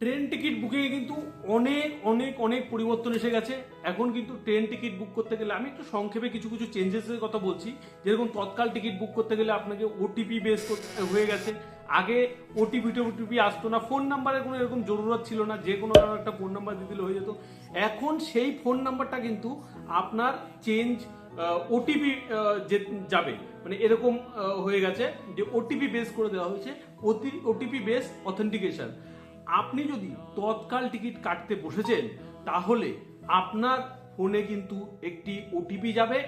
Train ticket বুকিংয়ে কিন্তু অনেক অনেক অনেক পরিবর্তন এসে গেছে। এখন কিন্তু ট্রেন টিকিট বুক করতে গেলে আমি একটু সংক্ষেপে কিছু কিছু চেঞ্জেসের কথা বলছি। যেরকম তৎকাল টিকিট বুক করতে গেলে আপনাকে ওটিপি বেস হয়ে গেছে। আগে ওটিপি আসতো না, ফোন নাম্বারের কোনো এরকম জরুরত ছিল না, যে কোনো কারো একটা ফোন নাম্বার দিয়ে দিলে হয়ে যেত। এখন সেই ফোন নাম্বারটা কিন্তু আপনার চেঞ্জ ওটিপি যাবে, মানে এরকম হয়ে গেছে যে ওটিপি বেস করে দেওয়া হয়েছে, ওটিপি বেস অথেন্টিকেশন। আপনি যদি তৎকাল টিকিট কাটতে বসেছেন তাহলে আপনার ফোনে কিন্তু একটি ওটিপি যাবে।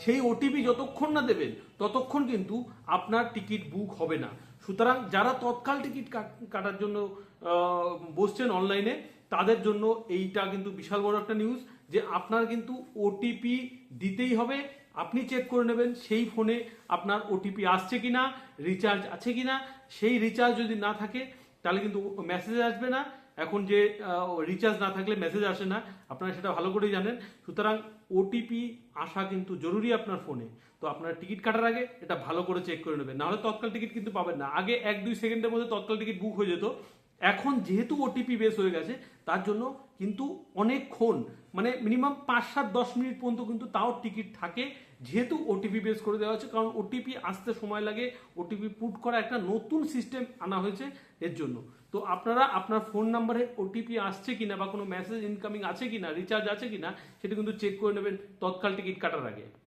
সেই ওটিপি যতক্ষণ না দেবেন ততক্ষণ কিন্তু আপনার টিকিট বুক হবে না। সুতরাং যারা তৎকাল টিকিট কাটার জন্য বসছেন অনলাইনে, তাদের জন্য এইটা কিন্তু বিশাল বড় একটা নিউজ যে আপনার কিন্তু ওটিপি দিতেই হবে। আপনি চেক করে নেবেন সেই ফোনে আপনার ওটিপি আসছে কিনা, রিচার্জ আছে কিনা। সেই রিচার্জ যদি না থাকে তাহলে কিন্তু মেসেজ আসবে না। এখন যে রিচার্জ না থাকলে মেসেজ আসে না, আপনারা সেটা ভালো করেই জানেন। সুতরাং ওটিপি আসা কিন্তু জরুরি আপনার ফোনে। তো আপনার টিকিট কাটার আগে এটা ভালো করে চেক করে নেবেন, নাহলে তৎকাল টিকিট কিন্তু পাবেন না। আগে 1-2 সেকেন্ডের মধ্যে তৎকাল টিকিট বুক হয়ে যেত। এখন যেহেতু ওটিপি বেস হয়ে গেছে তার জন্য কিন্তু অনেকক্ষণ, মানে মিনিমাম 5-7-10 মিনিট পর্যন্ত কিন্তু তাও টিকিট থাকে, যেহেতু ওটিপি বেস করে দেওয়া হয়েছে। কারণ ওটিপি আসতে সময় লাগে, ওটিপি পুট করা একটা নতুন সিস্টেম আনা হয়েছে এর জন্য। তো আপনারা আপনার ফোন নাম্বারে ওটিপি আসছে কিনা বা কোনো মেসেজ ইনকামিং আছে কিনা, রিচার্জ আছে কিনা, সেটা কিন্তু চেক করে নেবেন তৎকাল টিকিট কাটার আগে।